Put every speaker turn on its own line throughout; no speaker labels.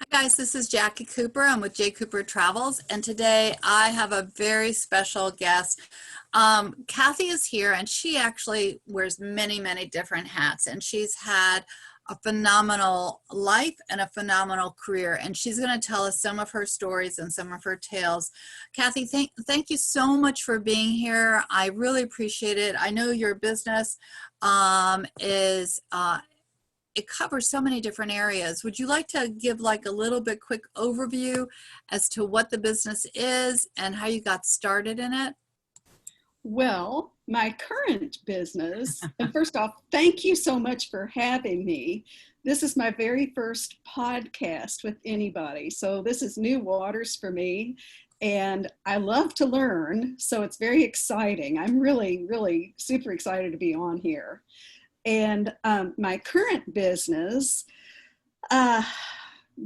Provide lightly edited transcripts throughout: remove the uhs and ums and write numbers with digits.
Hi guys, this is Jacqui Cooper. I'm with JCooperTravels, and today I have a very special guest. Cathy is here, and she actually wears many different hats, and she's had a phenomenal life and a phenomenal career, and she's going to tell us some of her stories and some of her tales. Cathy, thank you so much for being here. I really appreciate it. I know your business is it covers so many different areas. Would you like to give like a little bit quick overview as to what the business is and how you got started in it?
Well, my current business, and first off, thank you so much for having me. This is my very first podcast with anybody, so this is new waters for me, and I love to learn, so it's very exciting. I'm really super excited to be on here. And my current business, uh,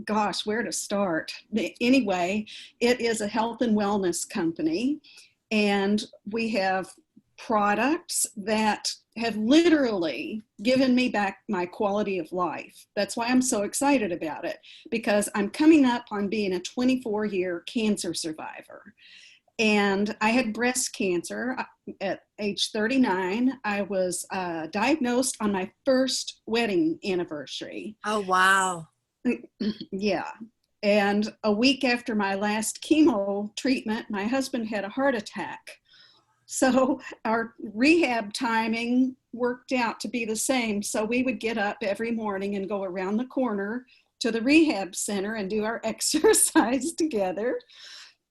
gosh, where to start? Anyway, it is a health and wellness company, and we have products that have literally given me back my quality of life. That's why I'm so excited about it, because I'm coming up on being a 24-year cancer survivor. And I had breast cancer at age 39. I was diagnosed on my first wedding anniversary.
Oh, wow.
Yeah. And a week after my last chemo treatment, my husband had a heart attack. So our rehab timing worked out to be the same. So we would get up every morning and go around the corner to the rehab center and do our exercise together.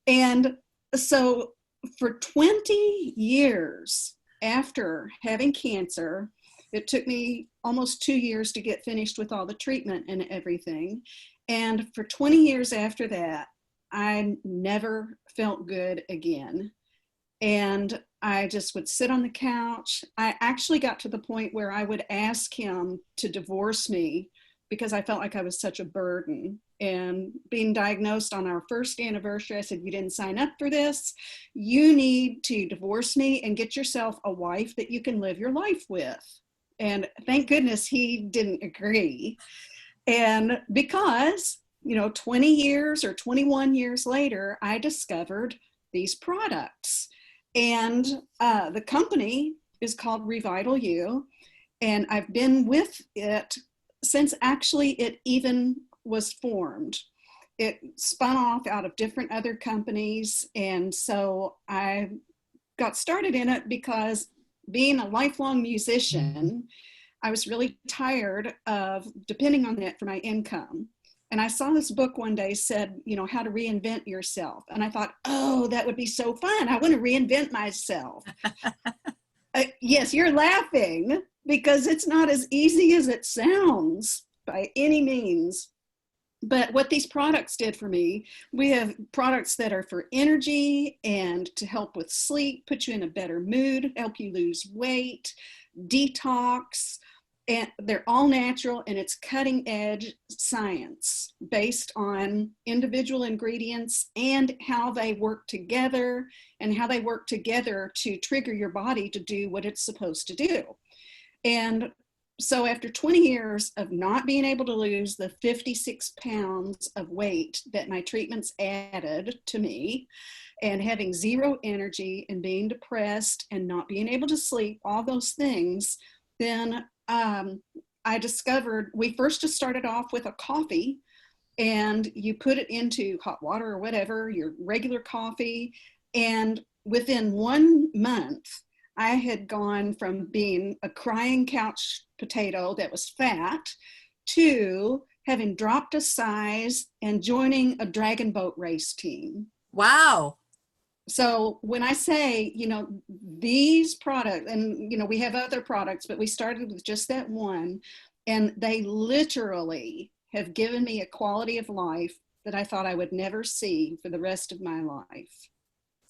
And so for 20 years after having cancer, it took me almost 2 years to get finished with all the treatment and everything. And for 20 years after that, I never felt good again. And I just would sit on the couch. I actually got to the point where I would ask him to divorce me because I felt like I was such a burden. And being diagnosed on our first anniversary, I said, you didn't sign up for this. You need to divorce me and get yourself a wife that you can live your life with. And thank goodness he didn't agree. And because, 20 years or 21 years later, I discovered these products. And the company is called Revital U. And I've been with it since actually it even was formed. It spun off out of different other companies. And so I got started in it because being a lifelong musician, I was really tired of depending on that for my income. And I saw this book one day said, how to reinvent yourself. And I thought, oh, that would be so fun. I want to reinvent myself. Yes, you're laughing because it's not as easy as it sounds by any means. But what these products did for me, we have products that are for energy and to help with sleep, put you in a better mood, help you lose weight, detox, and they're all natural, and it's cutting edge science based on individual ingredients and how they work together to trigger your body to do what it's supposed to do. And so after 20 years of not being able to lose the 56 pounds of weight that my treatments added to me, and having zero energy and being depressed and not being able to sleep, all those things, then I discovered we first just started off with a coffee, and you put it into hot water or whatever, your regular coffee. And within 1 month, I had gone from being a crying couch potato that was fat to having dropped a size and joining a dragon boat race team.
Wow.
So when I say, these products, and, we have other products, but we started with just that one, and they literally have given me a quality of life that I thought I would never see for the rest of my life.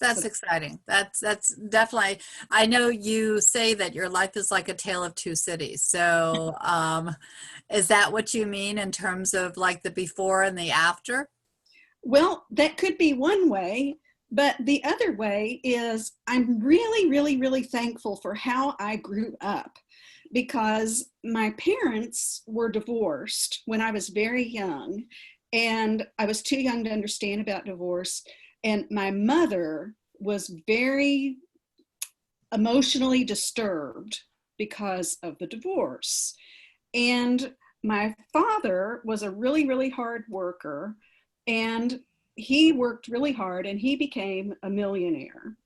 That's exciting. That's definitely, I know you say that your life is like a tale of two cities. So is that what you mean in terms of like the before and the after?
Well, that could be one way. But the other way is I'm really thankful for how I grew up, because my parents were divorced when I was very young. And I was too young to understand about divorce. And my mother was very emotionally disturbed because of the divorce. And my father was a really, really hard worker, and he worked really hard and he became a millionaire.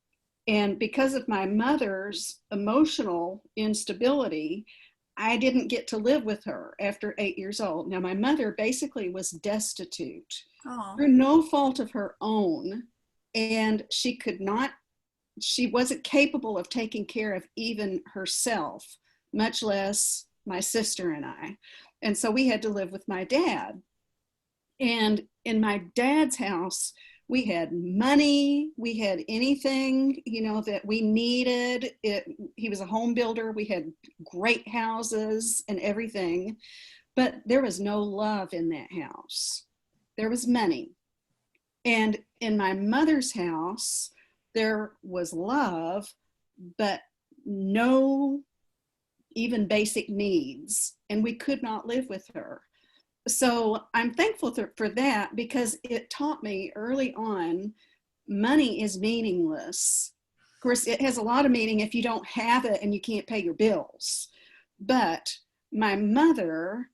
And because of my mother's emotional instability, I didn't get to live with her after 8 years old. Now, my mother basically was destitute
Oh,
through no fault of her own, and she wasn't capable of taking care of even herself, much less my sister and I. And so we had to live with my dad. And in my dad's house, we had money, we had anything, that we needed. He was a home builder. We had great houses and everything, but there was no love in that house. There was money. And in my mother's house, there was love, but no even basic needs, and we could not live with her. So I'm thankful for that, because it taught me early on money is meaningless. Of course, it has a lot of meaning if you don't have it and you can't pay your bills. But my mother,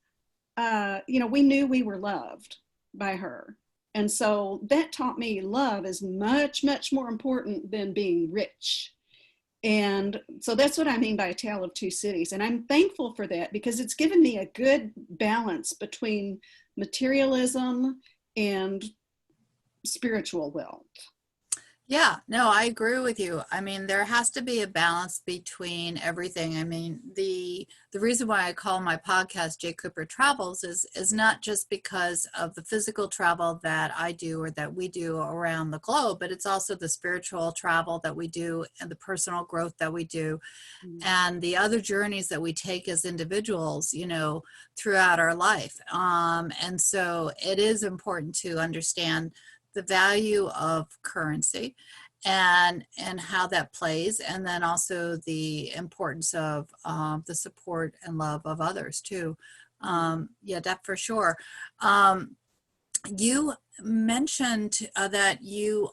we knew we were loved by her. And so that taught me love is much, much more important than being rich. And so that's what I mean by a tale of two cities. And I'm thankful for that, because it's given me a good balance between materialism and spiritual wealth.
yeah, no, I agree with you. I mean, there has to be a balance between everything. I mean, the reason why I call my podcast J Cooper Travels is not just because of the physical travel that I do or that we do around the globe, but it's also the spiritual travel that we do and the personal growth that we do and the other journeys that we take as individuals, throughout our life. And so it is important to understand the value of currency and how that plays, and then also the importance of the support and love of others too. Yeah, that for sure. You mentioned that you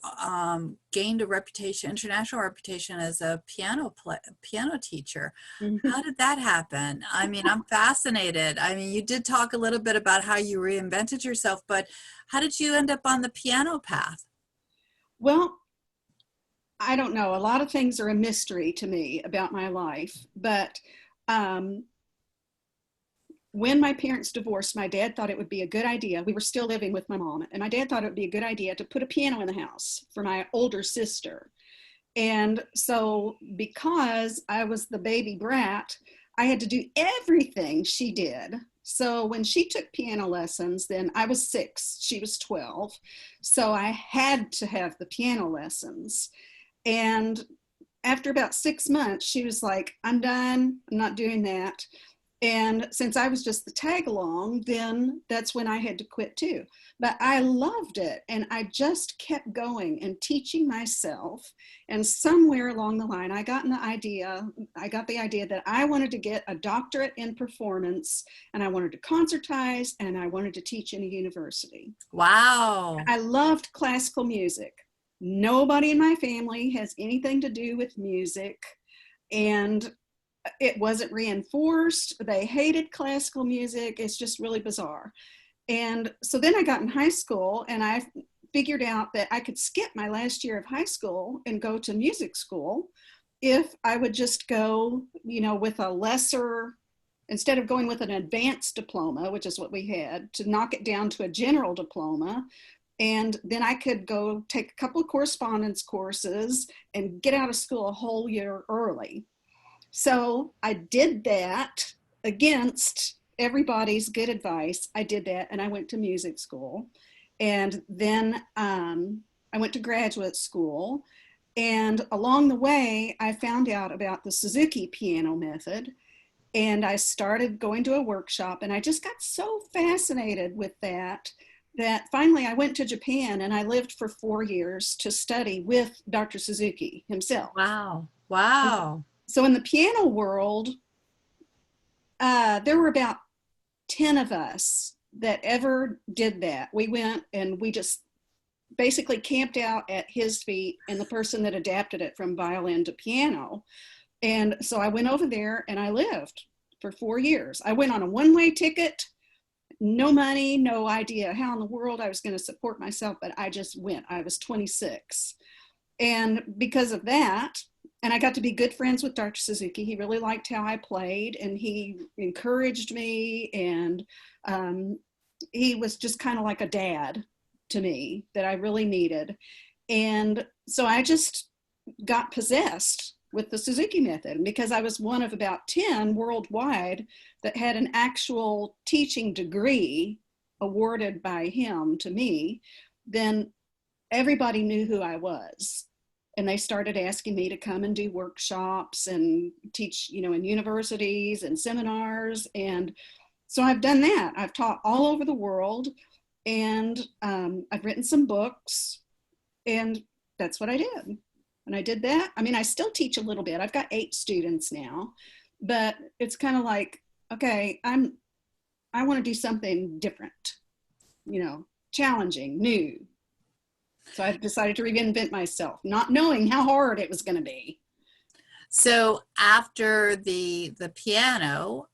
gained a reputation, international reputation, as a piano teacher. How did that happen? I mean, I'm fascinated. I mean, you did talk a little bit about how you reinvented yourself, but how did you end up on the piano path?
Well, I don't know. A lot of things are a mystery to me about my life, but um, when my parents divorced, my dad thought it would be a good idea. We were still living with my mom, and my dad thought it would be a good idea to put a piano in the house for my older sister. And so, because I was the baby brat, I had to do everything she did. So when she took piano lessons, then I was 6, she was 12. So I had to have the piano lessons. And after about 6 months, she was like, I'm done, I'm not doing that. And since I was just the tag along, then that's when I had to quit too. But I loved it. And I just kept going and teaching myself. And somewhere along the line, I got the idea that I wanted to get a doctorate in performance, and I wanted to concertize, and I wanted to teach in a university.
Wow.
I loved classical music. Nobody in my family has anything to do with music. And it wasn't reinforced. They hated classical music. It's just really bizarre. And so then I got in high school, and I figured out that I could skip my last year of high school and go to music school if I would just go, with a lesser, instead of going with an advanced diploma, which is what we had, to knock it down to a general diploma. And then I could go take a couple of correspondence courses and get out of school a whole year early. So I did that against everybody's good advice. I did that, and I went to music school. And then I went to graduate school. And along the way, I found out about the Suzuki piano method. And I started going to a workshop, and I just got so fascinated with that finally I went to Japan, and I lived for 4 years to study with Dr. Suzuki himself.
Wow. Wow.
So in the piano world, there were about 10 of us that ever did that. We went and we just basically camped out at his feet, and the person that adapted it from violin to piano. And so I went over there and I lived for 4 years. I went on a one-way ticket, no money, no idea how in the world I was going to support myself, but I just went. I was 26. And because of that, and I got to be good friends with Dr. Suzuki. He really liked how I played, and he encouraged me, and he was just kind of like a dad to me that I really needed. And so I just got possessed with the Suzuki method, because I was one of about 10 worldwide that had an actual teaching degree awarded by him to me. Then everybody knew who I was. And they started asking me to come and do workshops and teach, in universities and seminars. And so I've done that. I've taught all over the world, and I've written some books, and that's what I did. And I did that. I mean, I still teach a little bit. I've got 8 students now, but it's kind of like, okay, I want to do something different, challenging, new. So I've decided to reinvent myself, not knowing how hard it was going to be.
So after the piano,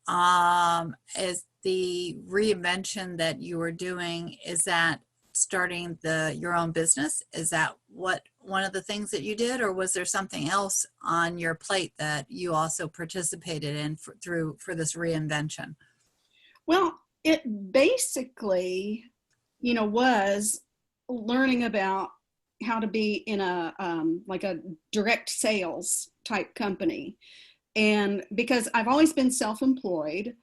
is the reinvention that you were doing, is that starting your own business? Is that one of the things that you did, or was there something else on your plate that you also participated in for this reinvention?
Well, it basically, was learning about how to be in a like a direct sales type company. And because I've always been self-employed,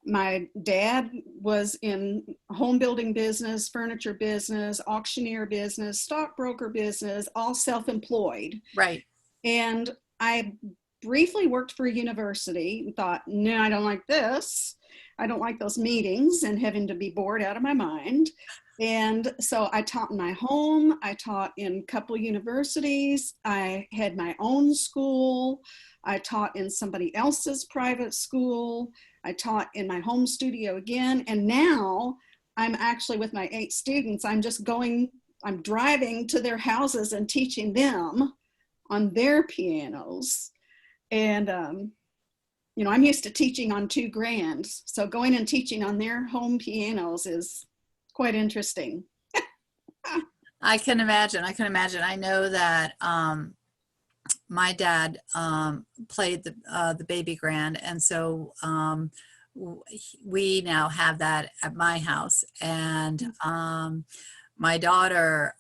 my dad was in home building business, furniture business, auctioneer business, stockbroker business, all self-employed.
Right.
And I briefly worked for a university and thought, no, I don't like this. I don't like those meetings and having to be bored out of my mind. And so I taught in my home. I taught in a couple of universities. I had my own school. I taught in somebody else's private school. I taught in my home studio again. And now I'm actually, with my 8 students, I'm driving to their houses and teaching them on their pianos. And, I'm used to teaching on 2 grands. So going and teaching on their home pianos is quite interesting.
I can imagine. I know that my dad played the baby grand, and so we now have that at my house. And my daughter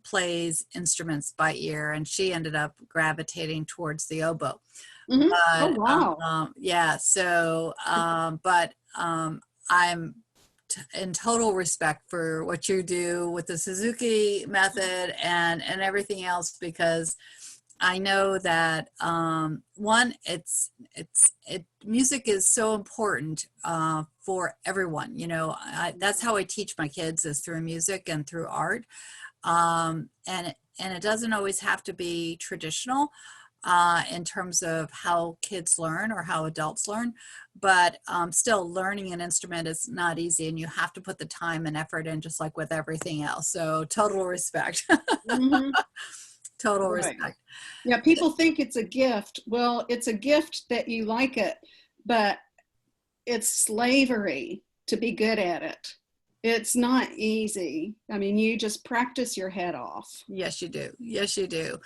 plays instruments by ear, and she ended up gravitating towards the oboe.
Mm-hmm.
But,
oh, wow.
yeah. So, but I'm in total respect for what you do with the Suzuki method and everything else, because I know that music is so important for everyone. That's how I teach my kids, is through music and through art, and it doesn't always have to be traditional in terms of how kids learn or how adults learn, but still, learning an instrument is not easy, and you have to put the time and effort in, just like with everything else. So total respect.
Mm-hmm.
Total
Right.
respect.
Yeah, people think it's a gift. Well, it's a gift that you like it, but it's slavery to be good at it. It's not easy. I mean, you just practice your head off.
Yes, you do. Yes, you do.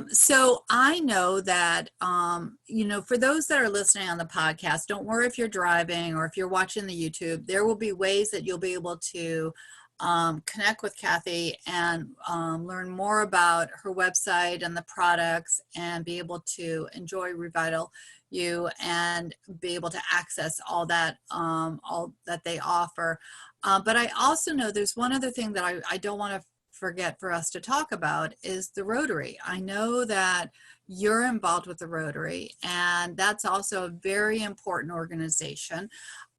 So I know that, for those that are listening on the podcast, don't worry if you're driving or if you're watching the YouTube, there will be ways that you'll be able to connect with Cathy and learn more about her website and the products, and be able to enjoy Revital U and be able to access all that they offer. But I also know there's one other thing that I don't want to forget for us to talk about, is the Rotary. I know that you're involved with the Rotary, and that's also a very important organization.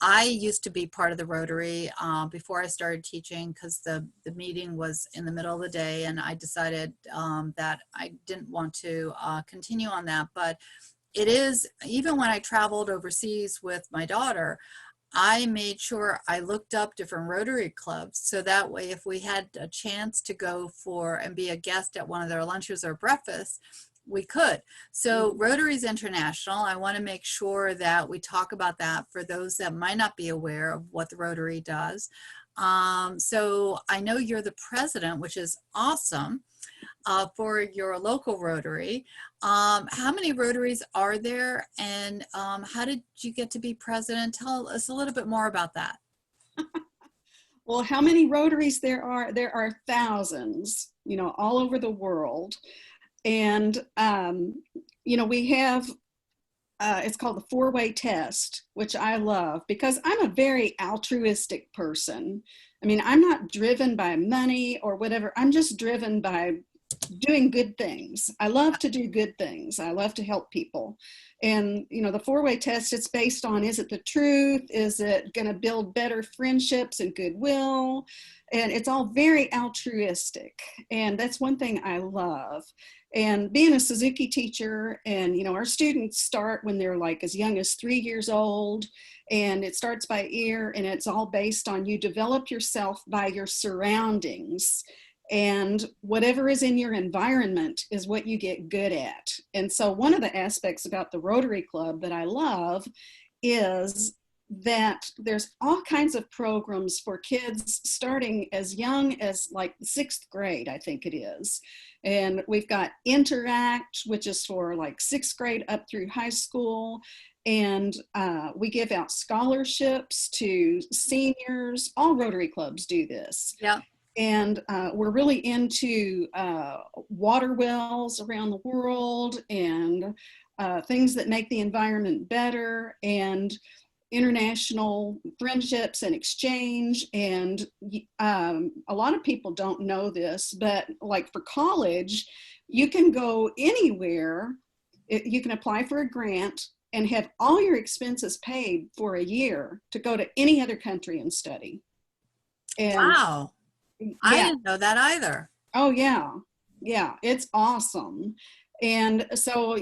I used to be part of the Rotary before I started teaching, because the meeting was in the middle of the day, and I decided that I didn't want to continue on that. But it is, even when I traveled overseas with my daughter, I made sure I looked up different Rotary clubs so that way if we had a chance to go for and be a guest at one of their lunches or breakfasts, we could. So Rotary's International, I want to make sure that we talk about that for those that might not be aware of what the Rotary does. So I know you're the president, which is awesome. For your local Rotary. How many Rotaries are there, and how did you get to be president? Tell us a little bit more about that.
Well, how many Rotaries there are? There are thousands, all over the world. And, we have, it's called the four-way test, which I love because I'm a very altruistic person. I mean, I'm not driven by money or whatever. I'm just driven by doing good things. I love to do good things. I love to help people. And, the four-way test, it's based on, is it the truth? Is it going to build better friendships and goodwill? And it's all very altruistic. And that's one thing I love. And being a Suzuki teacher, and, our students start when they're like as young as 3 years old, and it starts by ear, and it's all based on you develop yourself by your surroundings. And whatever is in your environment is what you get good at. And so one of the aspects about the Rotary Club that I love is that there's all kinds of programs for kids starting as young as like sixth grade, I think it is. And we've got Interact, which is for like sixth grade up through high school. And we give out scholarships to seniors. All Rotary clubs do this.
Yeah.
And we're really into water wells around the world and things that make the environment better and international friendships and exchange. And a lot of people don't know this, but like for college, you can go anywhere. You can apply for a grant and have all your expenses paid for a year to go to any other country and study. And
wow.
yeah.
I didn't know that either.
Oh, yeah. Yeah, it's awesome. And so,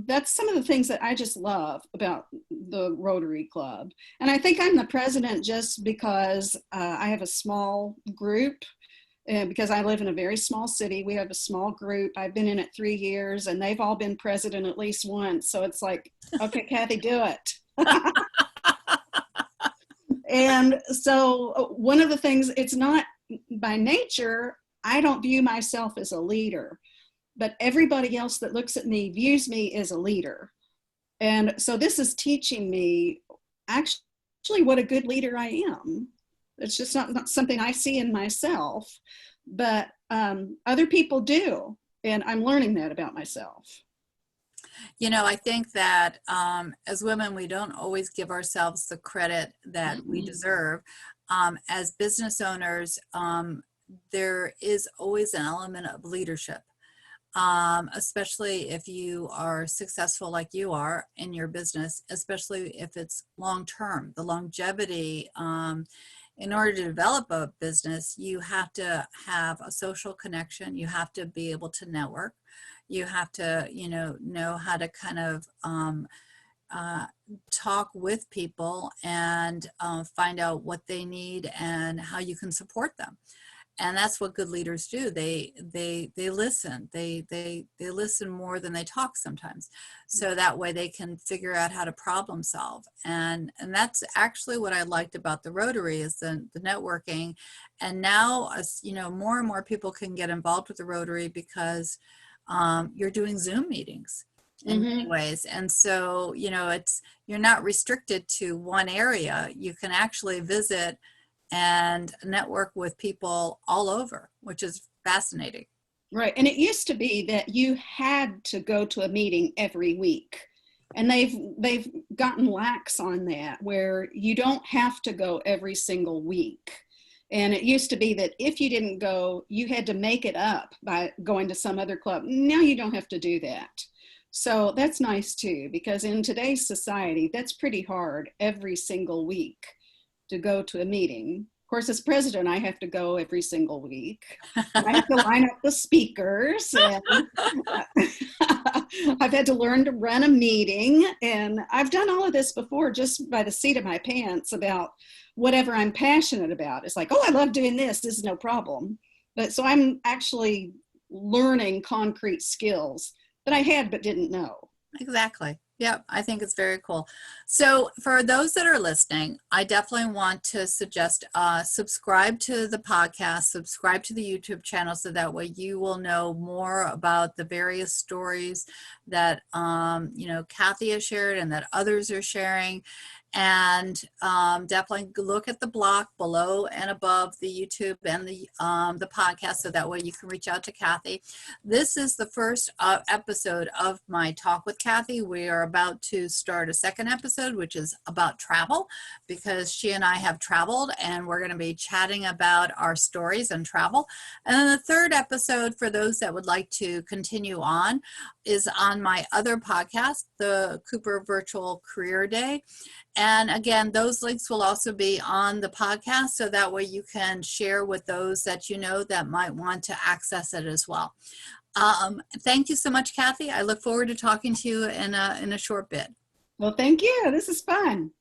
that's some of the things that I just love about the Rotary Club. And I think I'm the president just because I have a small group, because I live in a very small city. We have a small group. I've been in it 3 years, and they've all been president at least once. So it's like, okay, Cathy, do it. And so one of the things, it's not by nature, I don't view myself as a leader, but everybody else that looks at me views me as a leader. And so this is teaching me actually what a good leader I am. It's just not something I see in myself, but other people do. And I'm learning that about myself.
I think that as women, we don't always give ourselves the credit that we deserve. As business owners, there is always an element of leadership, especially if you are successful like you are in your business, especially if it's long-term, the longevity. In order to develop a business, you have to have a social connection. You have to be able to network. You have to, know how to kind of talk with people and find out what they need and how you can support them. And that's what good leaders do. They listen. They listen more than they talk sometimes. So that way they can figure out how to problem solve. And that's actually what I liked about the Rotary is the networking. And now, more and more people can get involved with the Rotary because you're doing Zoom meetings in many ways. And so, you're not restricted to one area. You can actually visit and network with people all over, which is fascinating.
Right. And it used to be that you had to go to a meeting every week. And they've gotten lax on that, where you don't have to go every single week. And it used to be that if you didn't go, you had to make it up by going to some other club. Now you don't have to do that. So that's nice too, because in today's society, that's pretty hard every single week to go to a meeting. course, as president, I have to go every single week. I have to line up the speakers, and I've had to learn to run a meeting. And I've done all of this before just by the seat of my pants about whatever I'm passionate about. It's like, oh, I love doing this. This is no problem. But so I'm actually learning concrete skills that I had but didn't know.
Exactly. Yep, I think it's very cool. So for those that are listening, I definitely want to suggest subscribe to the podcast, subscribe to the YouTube channel, so that way you will know more about the various stories that Cathy has shared and that others are sharing. And definitely look at the block below and above the YouTube and the podcast, so that way you can reach out to Cathy. This is the first episode of my talk with Cathy. We are about to start a second episode, which is about travel, because she and I have traveled, and we're going to be chatting about our stories and travel. And then the third episode, for those that would like to continue on, is on my other podcast, the Cooper Virtual Career Day. And again, those links will also be on the podcast, so that way you can share with those that you know that might want to access it as well. Thank you so much, Cathy. I look forward to talking to you in a short bit.
Well, thank you. This is fun.